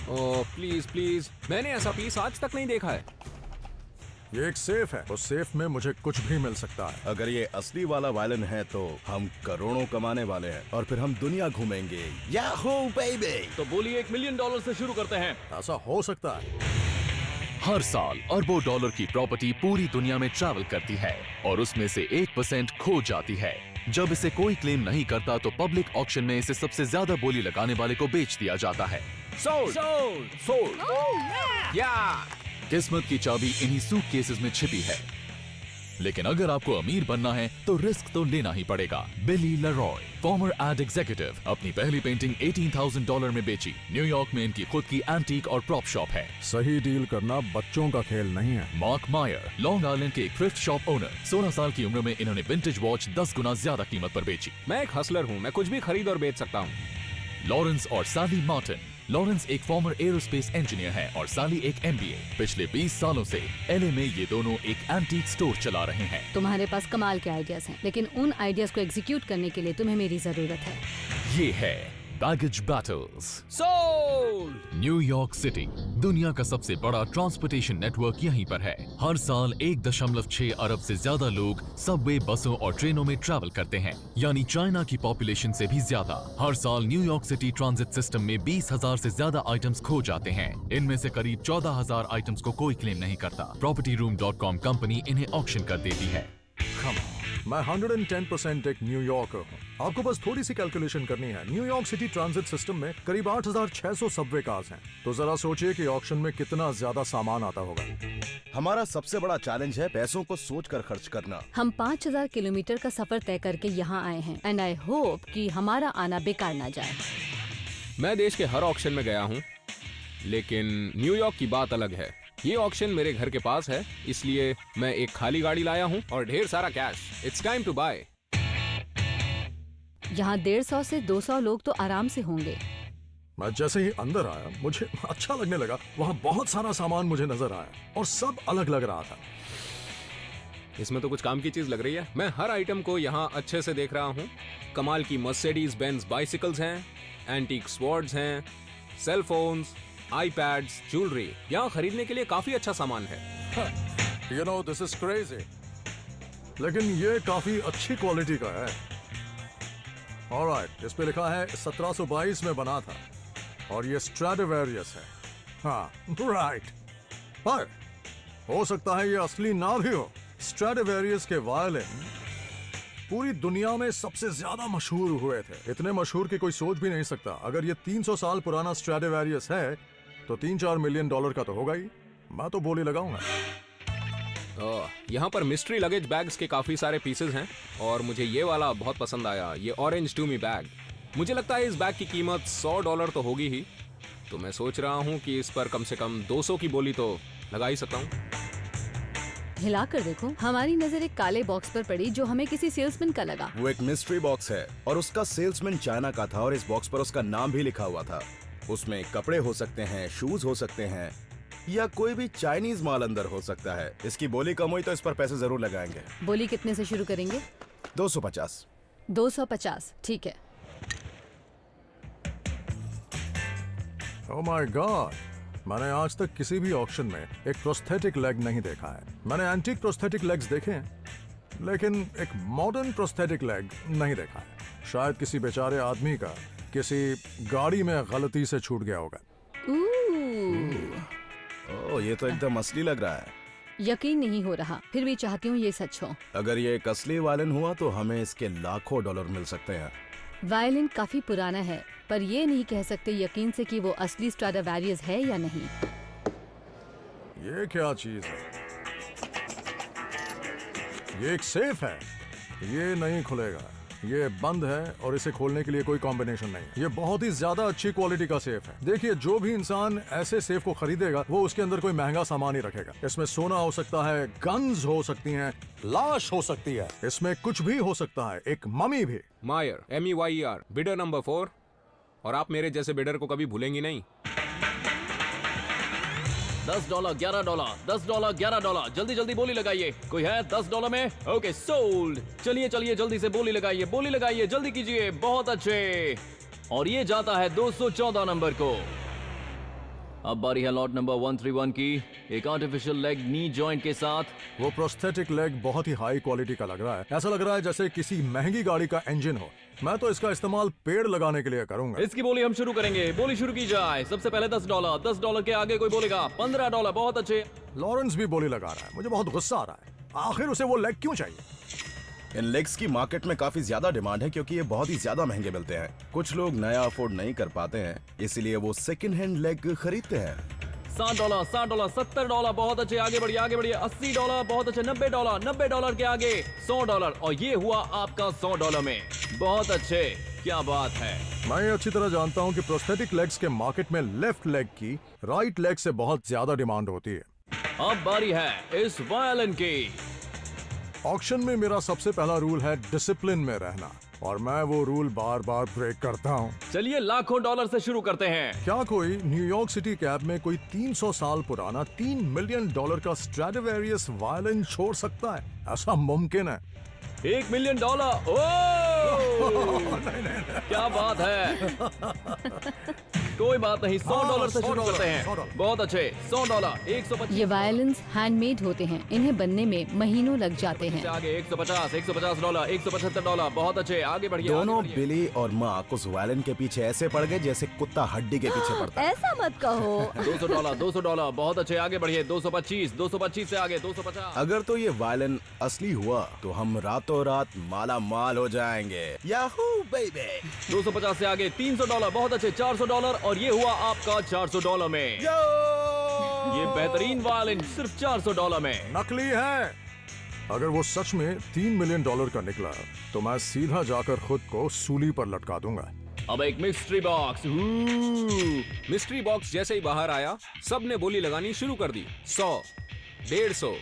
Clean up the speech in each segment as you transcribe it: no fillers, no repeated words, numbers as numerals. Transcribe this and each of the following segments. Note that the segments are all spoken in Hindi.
ओह प्लीज प्लीज, मैंने ऐसा पीस आज तक नहीं देखा है। ये एक सेफ है, उस सेफ में मुझे कुछ भी मिल सकता है। अगर ये असली वाला वायलिन है तो हम करोड़ों कमाने वाले हैं और फिर हम दुनिया घूमेंगे। Yahoo baby! तो बोलिए $1 मिलियन से शुरू करते हैं। ऐसा हो सकता है। हर साल अरबों डॉलर की प्रॉपर्टी पूरी दुनिया में ट्रैवल करती है और उसमें से 1% खो जाती है। जब इसे कोई क्लेम नहीं करता तो पब्लिक ऑक्शन में इसे सबसे ज्यादा बोली लगाने वाले को बेच दिया जाता है। Sold sold. सोल्ड या। किस्मत की चाबी इन्हीं सूटकेसेस में छिपी है। लेकिन अगर आपको अमीर बनना है तो रिस्क तो लेना ही पड़ेगा। बिली लरॉय, फॉर्मर एड एग्जीक्यूटिव, अपनी पहली पेंटिंग $18,000 में बेची। न्यूयॉर्क में इनकी खुद की एंटीक और प्रॉप शॉप है। सही डील करना बच्चों का खेल नहीं है। मार्क मायर, लॉन्ग आइलैंड के एक थ्रिफ्ट शॉप ओनर, 16 साल की उम्र में इन्होंने विंटेज वॉच 10 गुना ज्यादा कीमत पर बेची। मैं एक हसलर हूँ, मैं कुछ भी खरीद और बेच सकता हूँ। लॉरेंस और साली मार्टिन। लॉरेंस एक फॉर्मर एरोस्पेस इंजीनियर है और साली एक MBA। पिछले 20 सालों से LA में ये दोनों एक एंटीक स्टोर चला रहे हैं। तुम्हारे पास कमाल के आइडियाज हैं, लेकिन उन आइडियाज को एग्जीक्यूट करने के लिए तुम्हें मेरी जरूरत है। ये है baggage battles. Sold. New York city, दुनिया का सबसे बड़ा ट्रांसपोर्टेशन नेटवर्क यहीं पर है। हर साल 1.6 अरब से ज्यादा लोग सबवे, बसों और ट्रेनों में ट्रैवल करते हैं, यानी चाइना की पॉपुलेशन से भी ज्यादा। हर साल न्यूयॉर्क सिटी ट्रांजिट सिस्टम में 20,000 से ज्यादा आइटम्स खो जाते हैं। इनमें से करीब 14,000 आइटम्स को कोई क्लेम नहीं करता। PropertyRoom.com कंपनी इन्हें ऑक्शन कर देती है। मैं 110% एक न्यूयॉर्कर हूँ। आपको बस थोड़ी सी कैलकुलेशन करनी है। न्यूयॉर्क सिटी ट्रांजिट सिस्टम में करीब 8,600 सबवे कार्स हैं। तो जरा सोचिए कि ऑक्शन में कितना ज्यादा सामान आता होगा। हमारा सबसे बड़ा चैलेंज है पैसों को सोचकर खर्च करना। हम 5,000 किलोमीटर का सफर तय करके यहाँ आए हैं एंड आई होप कि हमारा आना बेकार ना जाए। मैं देश के हर ऑक्शन में गया हूँ, लेकिन न्यूयॉर्क की बात अलग है। ये ऑक्शन मेरे घर के पास है, इसलिए मैं एक खाली गाड़ी लाया हूँ और ढेर सारा cash. It's time to buy. यहाँ 150 से 200 लोग तो आराम से होंगे। मैं जैसे ही अंदर आया मुझे अच्छा लगने लगा। वहाँ बहुत सारा सामान मुझे नजर आया और सब अलग लग रहा था। इसमें तो कुछ काम की चीज लग रही है। मैं हर आइटम को यहाँ अच्छे से देख रहा हूँ। कमाल की मर्सिडीज बेंज बाइसिकल्स हैं, एंटीक स्वॉर्ड्स हैं, सेल फोन्स, आईपैड्स, ज्वेलरी। यहाँ खरीदने के लिए काफी अच्छा सामान है। You know, this is crazy. लेकिन ये काफी अच्छी क्वालिटी का है। Alright, इस पे लिखा है 1722 में बना था और ये स्ट्रैडिवेरियस है। हाँ, राइट। पर हो सकता है ये असली ना भी हो। स्ट्रैडिवेरियस के वायलिन पूरी दुनिया में सबसे ज्यादा मशहूर हुए थे। इतने मशहूर कि कोई सोच भी नहीं सकता। अगर ये 300 साल पुराना स्ट्रैडिवेरियस है तो $3-4 मिलियन का तो होगा ही। मैं तो बोली लगाऊंगा। यहाँ पर मिस्ट्री लगेज बैग्स के काफी सारे पीसेस हैं और मुझे ये वाला बहुत पसंद आया, ये ऑरेंज टू मी बैग। मुझे लगता है इस बैग की कीमत $100 तो होगी ही, तो मैं सोच रहा हूँ कि इस पर कम से कम 200 की बोली तो लगा ही सकता हूँ। हिला कर देखो। हमारी नजर एक काले बॉक्स पर पड़ी जो हमें किसी सेल्समैन का लगा। वो एक मिस्ट्री बॉक्स है और उसका सेल्समैन चाइना का था और इस बॉक्स पर उसका नाम भी लिखा हुआ था। उसमें कपड़े हो सकते हैं, शूज हो सकते हैं या कोई भी चाइनीज माल अंदर हो सकता है। इसकी बोली कम हुई तो इस पर पैसे जरूर लगाएंगे। बोली कितने से शुरू करेंगे? 250। 250, ठीक है। Oh my God! मैंने आज तक किसी भी ऑक्शन में एक प्रोस्थेटिक लेग नहीं देखा है। मैंने एंटीक प्रोस्थेटिक लेग्स देखे हैं, लेकिन एक मॉडर्न प्रोस्थेटिक लेग नहीं देखा है। शायद किसी बेचारे आदमी का किसी गाड़ी में गलती से छूट गया होगा। ओह, ये तो एकदम असली लग रहा है। यकीन नहीं हो रहा, फिर भी चाहती हूँ ये सच हो। अगर ये एक असली वायलिन हुआ तो हमें इसके लाखों डॉलर मिल सकते हैं। वायलिन काफी पुराना है, पर ये नहीं कह सकते यकीन से कि वो असली स्ट्रैडिवेरियस है या नहीं। ये क्या चीज है? ये एक सेफ है। ये नहीं खुलेगा। ये बंद है और इसे खोलने के लिए कोई कॉम्बिनेशन नहीं। ये बहुत ही ज्यादा अच्छी क्वालिटी का सेफ है। देखिए, जो भी इंसान ऐसे सेफ को खरीदेगा वो उसके अंदर कोई महंगा सामान ही रखेगा। इसमें सोना हो सकता है, गन्स हो सकती हैं, लाश हो सकती है, इसमें कुछ भी हो सकता है, एक मम्मी भी। मायर, MEYER, बिडर नंबर 4। और आप मेरे जैसे बिडर को कभी भूलेंगी नहीं। $10, $11, $10, $11। जल्दी जल्दी बोली लगाइए। कोई है $10 में? Okay, sold. चलिए चलिए जल्दी से बोली लगाइए, जल्दी कीजिए। बहुत अच्छे। और ये जाता है 214 नंबर को। अब बारी है लॉट नंबर 131 की, एक आर्टिफिशियल लेग नी जॉइंट के साथ। वो प्रोस्थेटिक लेग बहुत ही हाई क्वालिटी का लग रहा है। ऐसा लग रहा है जैसे किसी महंगी गाड़ी का इंजन हो। मैं तो इसका इस्तेमाल पेड़ लगाने के लिए करूंगा। इसकी बोली हम शुरू करेंगे, बोली शुरू की जाए। सबसे पहले $10 के आगे कोई बोलेगा $15, बहुत अच्छे। लॉरेंस भी बोली लगा रहा है। मुझे बहुत गुस्सा आ रहा है, आखिर उसे वो लेग क्यों चाहिए? इन लेग्स की मार्केट में काफी ज्यादा डिमांड है क्योंकि ये बहुत ही ज्यादा महंगे मिलते हैं। कुछ लोग नया अफोर्ड नहीं कर पाते हैं, इसीलिए वो सेकंड हैंड लेग खरीदते हैं। $60, $70, बहुत अच्छे, आगे बढ़िए $80, बहुत अच्छे, $90 के आगे $100, और ये हुआ आपका $100 में। बहुत अच्छे, क्या बात है। मैं ये अच्छी तरह जानता हूँ कि प्रोस्थेटिक लेग्स के मार्केट में लेफ्ट लेग की राइट लेग से बहुत ज्यादा डिमांड होती है। अब बारी है इस वायलिन की। ऑक्शन में मेरा सबसे पहला रूल है डिसिप्लिन में रहना, और मैं वो रूल बार बार ब्रेक करता हूँ। चलिए लाखों डॉलर से शुरू करते हैं। क्या कोई न्यूयॉर्क सिटी कैब में कोई 300 साल पुराना $3 मिलियन का स्ट्रैडिवेरियस वायलिन छोड़ सकता है? ऐसा मुमकिन है? $1 मिलियन। क्या बात है। कोई बात नहीं, $100 से शुरू करते हैं। $100 बहुत अच्छे, $100, 125। ये वायलिन्स हैंडमेड होते हैं, इन्हें बनने में महीनों लग जाते हैं। आगे $150, $175, बहुत अच्छे, आगे बढ़िए। दोनों बिली और मार्क उस वायलिन के पीछे ऐसे पड़ गए जैसे कुत्ता हड्डी के पीछे पड़ता है। ऐसा मत कहो। $200, बहुत अच्छे, आगे बढ़िए। 225 से आगे 250। अगर तो ये वायलिन असली हुआ तो हम रातों रात माला माल हो जाएंगे। Yahoo baby. 250 से आगे $300, बहुत अच्छे, $400, और ये हुआ आपका $400 में। ये बेहतरीन वायलिन सिर्फ $400 में। नकली है। अगर वो सच में $3 मिलियन का निकला तो मैं सीधा जाकर खुद को सूली पर लटका दूंगा। अब एक मिस्ट्री बॉक्स। मिस्ट्री बॉक्स जैसे ही बाहर आया, सबने बोली लगानी शुरू कर दी। 100, 150,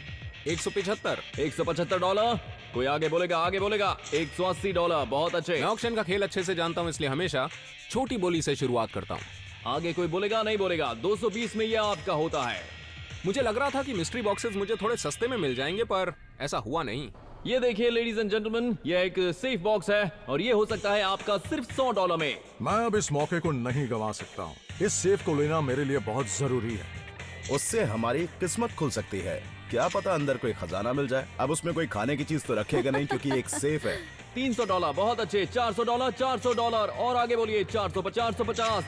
175, $175। कोई आगे बोलेगा $180, बहुत अच्छे। मैं ऑक्शन का खेल अच्छे से जानता हूँ, इसलिए हमेशा छोटी बोली से शुरुआत करता हूँ। आगे कोई बोलेगा नहीं बोलेगा। 220 में यह आपका होता है। मुझे लग रहा था कि मिस्ट्री बॉक्सेस मुझे थोड़े सस्ते में मिल जाएंगे, पर ऐसा हुआ नहीं। ये देखिए लेडीज एंड जेंटलमैन, यह एक सेफ बॉक्स है और ये हो सकता है आपका सिर्फ $100 में। मैं अब इस मौके को नहीं गंवा सकता हूँ। इस सेफ को लेना मेरे लिए बहुत जरूरी है। उससे हमारी किस्मत खुल सकती है। क्या पता अंदर कोई खजाना मिल जाए। अब उसमें कोई खाने की चीज तो रखेगा नहीं क्योंकि एक सेफ है। $300, बहुत अच्छे। $400, और आगे बोलिए। 450,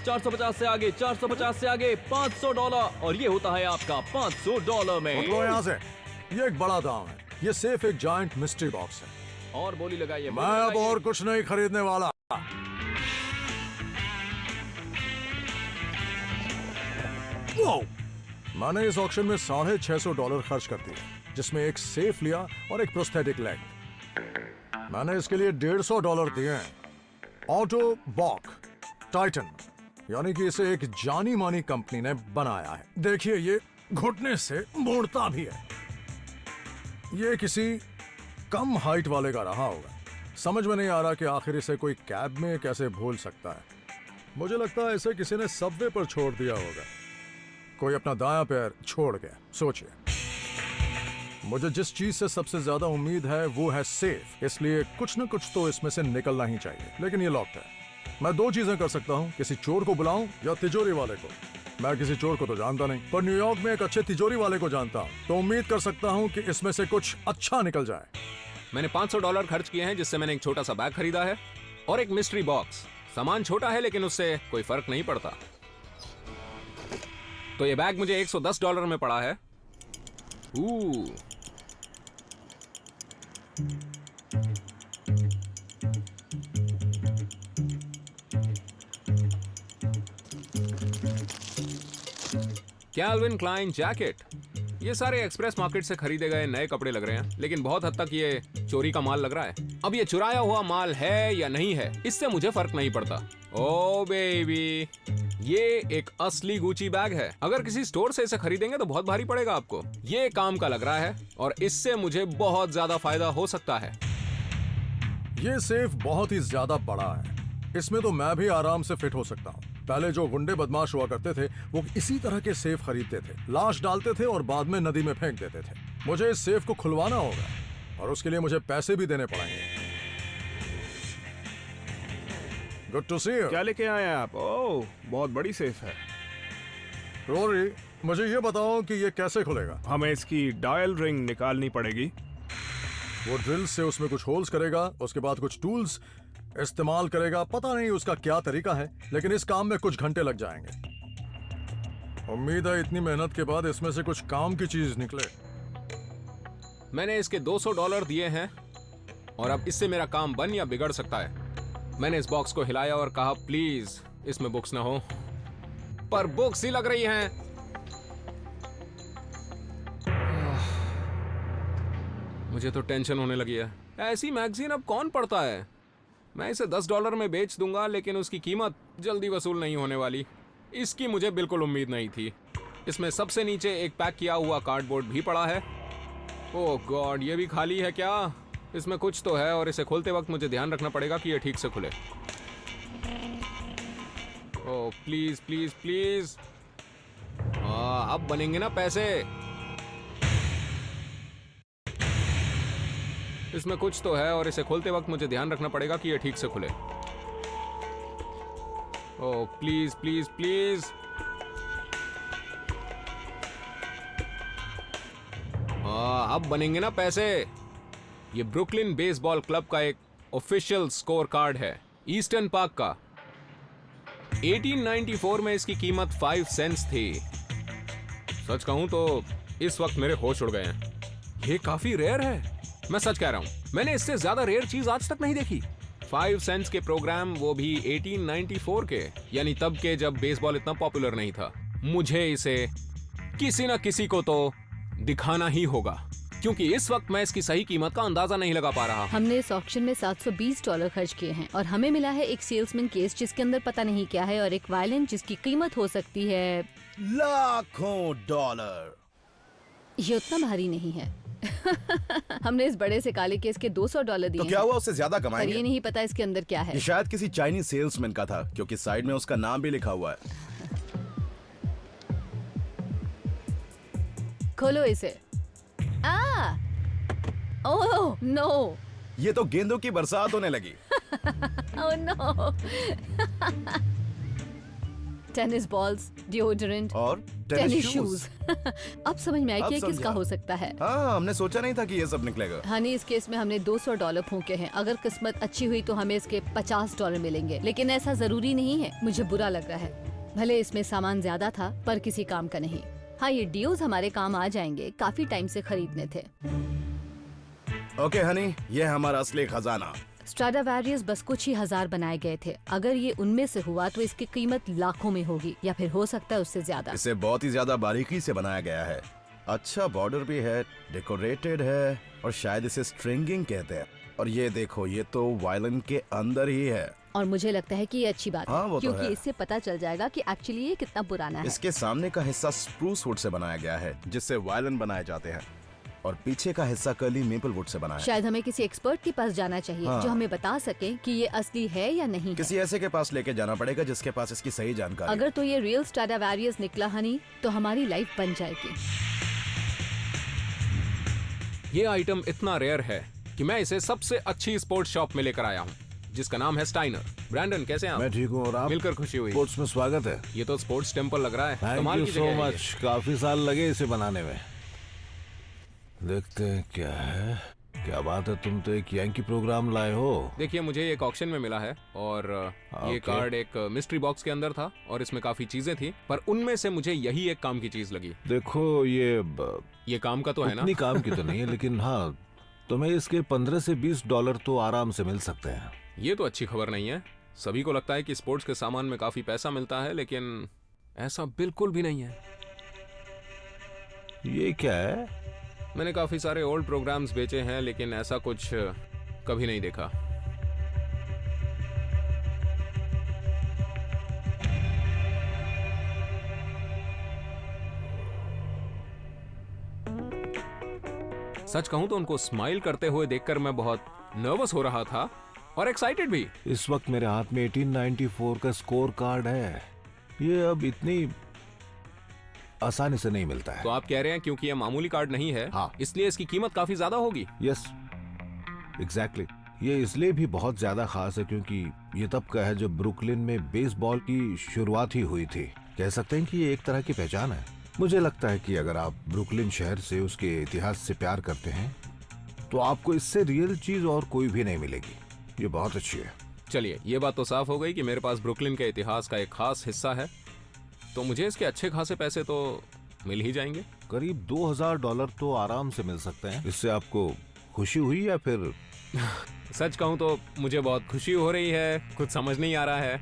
450 से आगे, 450 से आगे $500, और ये होता है आपका $500 में। उठो यहाँ से, ये एक बड़ा दाम है। ये सेफ एक जायंट मिस्ट्री बॉक्स है। और बोली लगाइए। मैं अब और कुछ नहीं खरीदने वाला। वो! मैंने इस ऑक्शन में $650 खर्च कर दिए, जिसमें एक सेफ लिया और एक प्रोस्थेटिक लेग। मैंने इसके लिए $150 दिए हैं। ऑटो बॉक टाइटन, यानी कि इसे एक जानी मानी कंपनी ने बनाया है। देखिए, ये घुटने से मुड़ता भी है। ये किसी कम हाइट वाले का रहा होगा। समझ में नहीं आ रहा कि आखिर इसे कोई कैब में कैसे भूल सकता है। मुझे लगता है इसे किसी ने सबवे पर छोड़ दिया होगा। कोई अपना दायां पैर छोड़ गया। सोचिए, मुझे जिस चीज से सबसे ज्यादा उम्मीद है वो है सेफ, इसलिए कुछ न कुछ तो इसमें से निकलना ही चाहिए। लेकिन ये लॉक्ड है। मैं दो चीजें कर सकता हूँ, किसी चोर को बुलाऊं या तिजोरी वाले को। मैं किसी चोर को तो जानता नहीं, पर न्यूयॉर्क में एक अच्छे तिजोरी वाले को जानता हूँ, तो उम्मीद कर सकता हूँ कि इसमें से कुछ अच्छा निकल जाए। मैंने $500 खर्च किए हैं, जिससे मैंने एक छोटा सा बैग खरीदा है और एक मिस्ट्री बॉक्स। सामान छोटा है लेकिन उससे कोई फर्क नहीं पड़ता। तो ये बैग मुझे $110 में पड़ा है। Calvin Klein jacket. ये सारे एक्सप्रेस मार्केट से खरीदे गए नए कपड़े लग रहे हैं, लेकिन बहुत हद तक ये चोरी का माल लग रहा है। अब ये चुराया हुआ माल है या नहीं है, इससे मुझे फर्क नहीं पड़ता। ओ बेबी, ये एक असली गुची बैग है। अगर किसी स्टोर से इसे खरीदेंगे तो बहुत भारी पड़ेगा आपको। ये काम का लग रहा है और इससे मुझे बहुत ज्यादा फायदा हो सकता है। ये सेफ बहुत ही ज्यादा बड़ा है। इसमें तो मैं भी आराम से फिट हो सकता हूँ। पहले जो गुंडे बदमाश हुआ करते थे वो इसी तरह के सेफ खरीदते थे, लाश डालते थे और बाद में नदी में फेंक देते थे। मुझे इस सेफ को खुलवाना होगा और उसके लिए मुझे पैसे भी देने पड़ेंगे। Good to see you. क्या लेके आए हैं आप? ओह, बहुत बड़ी सेफ है। रोरी, मुझे ये बताओ कि ये कैसे खुलेगा? हमें इसकी डायल रिंग निकालनी पड़ेगी। वो ड्रिल से उसमें कुछ होल्स करेगा, उसके बाद कुछ टूल्स इस्तेमाल करेगा। पता नहीं उसका क्या तरीका है, लेकिन इस काम में कुछ घंटे लग जाएंगे। उम्मीद है इतनी मेहनत के बाद इसमें से कुछ काम की चीज निकले। मैंने इसके $200 दिए हैं और अब इससे मेरा काम बन या बिगड़ सकता है। मैंने इस बॉक्स को हिलाया और कहा प्लीज इसमें बुक्स ना हो, पर बुक्स ही लग रही हैं। मुझे तो टेंशन होने लगी है। ऐसी मैगजीन अब कौन पढ़ता है? मैं इसे $10 में बेच दूंगा, लेकिन उसकी कीमत जल्दी वसूल नहीं होने वाली। इसकी मुझे बिल्कुल उम्मीद नहीं थी। इसमें सबसे नीचे एक पैक किया हुआ कार्डबोर्ड भी पड़ा है। ओह गॉड, ये भी खाली है क्या? इसमें कुछ तो है और इसे खोलते वक्त मुझे ध्यान रखना पड़ेगा कि ये ठीक से खुले। ओह प्लीज प्लीज प्लीज, अब बनेंगे ना पैसे। इसमें कुछ तो है और इसे खोलते वक्त मुझे ध्यान रखना पड़ेगा कि ये ठीक से खुले। ओह प्लीज प्लीज प्लीज, अब बनेंगे ना पैसे। ये ब्रुकलिन बेसबॉल क्लब का एक ऑफिशियल स्कोर कार्ड है, ईस्टर्न पार्क का। 1894 में इसकी कीमत 5 सेंट्स थी। सच कहूं तो इस वक्त मेरे होश उड़ गए हैं। ये काफी रेयर है, मैं सच कह रहा हूं। मैंने इससे ज्यादा रेयर चीज आज तक नहीं देखी। 5 सेंट्स के प्रोग्राम, वो भी 1894 के, यानी तब के जब बेसबॉल इतना पॉपुलर नहीं था। मुझे इसे किसी ना किसी को तो दिखाना ही होगा, क्योंकि इस वक्त मैं इसकी सही कीमत का अंदाजा नहीं लगा पा रहा। हमने इस ऑक्शन में $720 खर्च किए हैं और हमें मिला है एक सेल्समैन केस जिसके अंदर पता नहीं क्या है, और एक वायलिन जिसकी कीमत हो सकती है लाखों डॉलर। ये उतना भारी नहीं है। हमने इस बड़े से काले केस के $200 दिए तो क्या हैं, हुआ, उससे ज्यादा पर कमाएंगे? ये नहीं पता इसके अंदर क्या है। ये शायद किसी चाइनीज सेल्समैन का था, क्योंकि साइड में उसका नाम भी लिखा हुआ है। खोलो इसे। ओह नो, ये तो गेंदों की बरसात होने लगी। Oh no. Tennis balls, deodorant और टेनिस शूज। अब समझ में आया अब कि ये किसका समझा। हो सकता है। हाँ, हमने सोचा नहीं था कि ये सब निकलेगा। हनी, इस केस में हमने $200 फूके हैं। अगर किस्मत अच्छी हुई तो हमें इसके $50 मिलेंगे, लेकिन ऐसा जरूरी नहीं है। मुझे बुरा लग रहा है। भले इसमें सामान ज्यादा था, पर किसी काम का नहीं। हाँ, ये डियोज हमारे काम आ जाएंगे। काफी टाइम से खरीदने थे। ओके हनी, ये हमारा असली खजाना। स्ट्राडावैरियस बस कुछ ही हजार बनाए गए थे। अगर ये उनमें से हुआ तो इसकी कीमत लाखों में होगी, या फिर हो सकता है उससे ज्यादा। इसे बहुत ही ज्यादा बारीकी से बनाया गया है। अच्छा बॉर्डर भी है, डेकोरेटेड है, और शायद इसे स्ट्रिंगिंग कहते हैं। और ये देखो, ये तो वायलिन के अंदर ही है। और मुझे लगता है कि ये अच्छी बात हाँ, है, वो तो क्योंकि है। इससे पता चल जाएगा कि एक्चुअली ये कितना पुराना है। इसके सामने का हिस्सा स्प्रूस वुड से बनाया गया है, जिससे वायलिन बनाए जाते हैं, और पीछे का हिस्सा कर्ली मेपल वुड से बना है। शायद हमें किसी एक्सपर्ट के पास जाना चाहिए, हाँ। जो हमें बता सके कि ये असली है या नहीं है। किसी ऐसे के पास लेके जाना पड़ेगा जिसके पास इसकी सही जानकारी। अगर तो ये रियल स्ट्राडावैरियस निकला हनी, तो हमारी लाइफ बन जाएगी। ये आइटम इतना रेयर है कि मैं इसे सबसे अच्छी स्पोर्ट्स शॉप में लेकर आया हूँ, जिसका नाम है स्टाइनर। ब्रैंडन, कैसे हैं आप? मैं ठीक हूँ, और आप? मिलकर खुशी हुई। स्पोर्ट्स में स्वागत है। ये तो स्पोर्ट्स टेम्पल लग रहा है। थैंक कमाल यू की सो जगह है ये। मच। काफी साल लगे इसे बनाने में। देखते हैं क्या है। क्या बात है, तुम तो एक यांकी प्रोग्राम लाए हो। देखिए, मुझे एक ऑक्शन में मिला है और ये ओके। कार्ड एक मिस्ट्री बॉक्स के अंदर था और इसमें काफी चीजें थी, पर उनमें से मुझे यही एक काम की चीज लगी। देखो, ये काम का तो है ना? उतनी काम की तो नहीं है, लेकिन हाँ, तुम्हें इसके $15 से $20 तो आराम से मिल सकते हैं। ये तो अच्छी खबर नहीं है। सभी को लगता है कि स्पोर्ट्स के सामान में काफी पैसा मिलता है, लेकिन ऐसा बिल्कुल भी नहीं है। ये क्या है? मैंने काफी सारे ओल्ड प्रोग्राम्स बेचे हैं, लेकिन ऐसा कुछ कभी नहीं देखा। सच कहूं तो उनको स्माइल करते हुए देखकर मैं बहुत नर्वस हो रहा था और एक्साइटेड भी। इस वक्त मेरे हाथ में 1894 का स्कोर कार्ड है। ये अब इतनी आसानी से नहीं मिलता है। तो आप कह रहे हैं क्योंकि ये मामूली कार्ड नहीं है, हाँ। इसलिए इसकी कीमत काफी ज्यादा होगी? Yes, exactly. ये इसलिए भी बहुत ज्यादा खास है क्योंकि ये तब का है जब ब्रुकलिन में बेसबॉल की शुरुआत ही हुई थी। कह सकते हैं कि ये एक तरह की पहचान है। मुझे लगता है कि अगर आप ब्रुकलिन शहर से, उसके इतिहास से प्यार करते हैं तो आपको इससे रियल चीज और कोई भी नहीं मिलेगी। ये बहुत अच्छी है। चलिए, ये बात तो साफ हो गई कि मेरे पास ब्रुकलिन के इतिहास का एक खास हिस्सा है, तो मुझे इसके अच्छे खासे पैसे तो मिल ही जाएंगे। करीब $2000 तो आराम से मिल सकते हैं। इससे आपको खुशी हुई या फिर? सच कहूं तो मुझे बहुत खुशी हो रही है, कुछ समझ नहीं आ रहा है।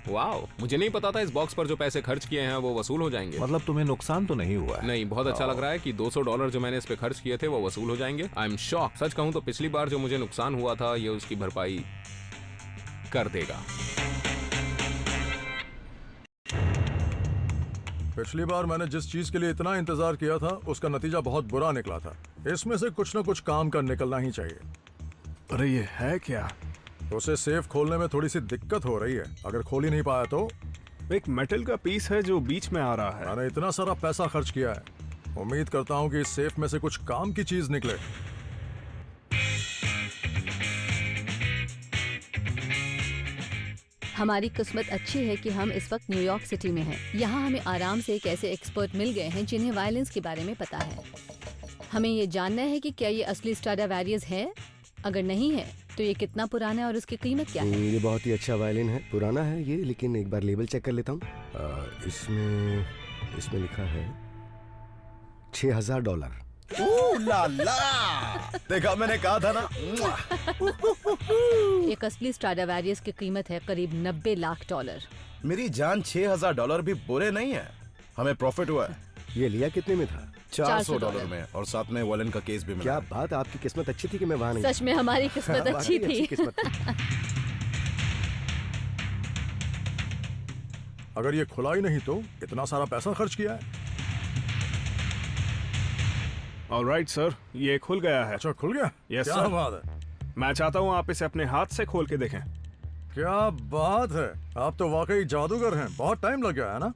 वाओ, मुझे नहीं पता था इस बॉक्स पर जो पैसे खर्च किए हैं वो वसूल हो जाएंगे। मतलब तुम्हें नुकसान तो नहीं हुआ है? नहीं, बहुत अच्छा लग रहा है कि $200 जो मैंने इस पे खर्च किए थे वो वसूल हो जाएंगे। I am shock. सच कहूं तो पिछली बार जो मुझे नुकसान हुआ था ये उसकी भरपाई कर देगा। पिछली बार मैंने जिस चीज के लिए इतना इंतजार किया था उसका नतीजा बहुत बुरा निकला था। इसमें से कुछ न कुछ काम कर निकलना ही चाहिए। अरे ये है क्या? उसे सेफ खोलने में थोड़ी सी दिक्कत हो रही है। अगर खोल ही नहीं पाया तो? एक मेटल का पीस है जो बीच में आ रहा है। मैंने इतना सारा पैसा खर्च किया है, उम्मीद करता हूँ कि इस सेफ में से कुछ काम की चीज निकले। हमारी किस्मत अच्छी है कि हम इस वक्त न्यूयॉर्क सिटी में हैं। यहाँ हमें आराम से एक ऐसे एक्सपर्ट मिल गए हैं जिन्हें वायलिन्स के बारे में पता है। हमें ये जानना है कि क्या ये असली स्ट्राडावैरियस है। अगर नहीं है तो ये कितना पुराना है और उसकी कीमत क्या है। ये बहुत ही अच्छा वायलिन है, पुराना है ये, लेकिन एक बार लेबल चेक कर लेता हूँ। इसमें लिखा है $6000। ला ला, देखा, मैंने कहा था ना। एक असली स्ट्राडावैरियस की कीमत है करीब $90 लाख। मेरी जान, $6000 भी बुरे नहीं है। हमें प्रॉफिट हुआ है। ये लिया कितने में था? $400 में, और साथ में वॉलन का केस भी मिला। क्या बात, आपकी किस्मत अच्छी थी कि मैं वहां नहीं। सच में हमारी किस्मत अच्छी थी। किस्मत थी। अगर ये खुला ही नहीं तो इतना सारा पैसा खर्च किया है। ऑलराइट सर, ये खुल गया है। अच्छा, खुल गया? यस क्या सर। बात है। मैं चाहता हूँ आप इसे अपने हाथ से खोल के देखें। क्या बात है, आप तो वाकई जादूगर हैं। बहुत टाइम लग गया है ना?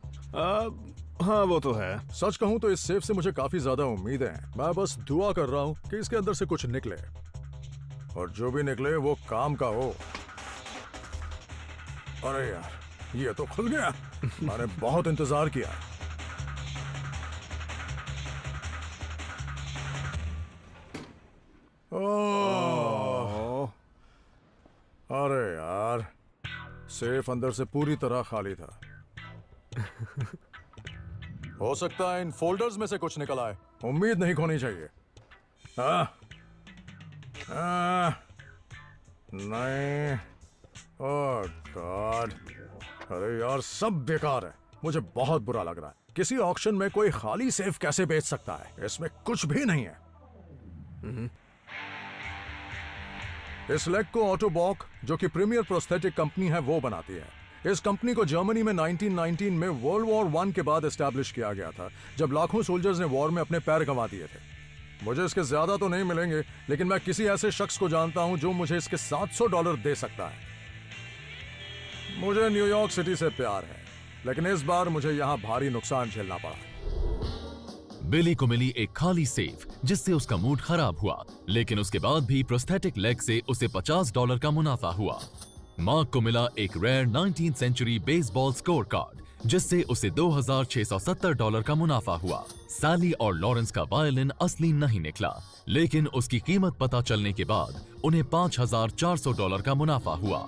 हाँ वो तो है। सच कहूं तो इस सेफ से मुझे काफी ज्यादा उम्मीदें हैं। मैं बस दुआ कर रहा हूं कि इसके अंदर से कुछ निकले, और जो भी निकले वो काम का हो। अरे यार, ये तो खुल गया। मैंने बहुत इंतजार किया। ओह, अरे यार, सेफ अंदर से पूरी तरह खाली था। हो सकता है इन फोल्डर्स में से कुछ निकल आए। उम्मीद नहीं खोनी चाहिए। नहीं, ओह गॉड, अरे यार, सब बेकार है। मुझे बहुत बुरा लग रहा है। किसी ऑक्शन में कोई खाली सेफ कैसे बेच सकता है? इसमें कुछ भी नहीं है। इस लेग को ऑटोबॉक, जो कि प्रीमियर प्रोस्थेटिक कंपनी है, वो बनाती है। इस कंपनी को जर्मनी में 1919 में वर्ल्ड वॉर 1 के बाद एस्टैब्लिश किया गया था, जब लाखों सोल्जर्स ने वॉर में अपने पैर गंवा दिए थे। मुझे इसके ज्यादा तो नहीं मिलेंगे, लेकिन मैं किसी ऐसे शख्स को जानता हूं जो मुझे इसके $700 दे सकता है। मुझे न्यूयॉर्क सिटी से प्यार है, लेकिन इस बार मुझे यहां भारी नुकसान झेलना पड़ा। बिली को मिली एक खाली सेफ जिससे उसका मूड खराब हुआ, लेकिन उसके बाद भी प्रोस्थेटिक लेग से उसे $50 का मुनाफा हुआ। मार्क को मिला एक rare 19th century baseball score card जिससे उसे $2670 का मुनाफा हुआ। सैली और लॉरेंस का वायलिन असली नहीं निकला, लेकिन उसकी कीमत पता चलने के बाद उन्हें $5400 का मुनाफा हुआ।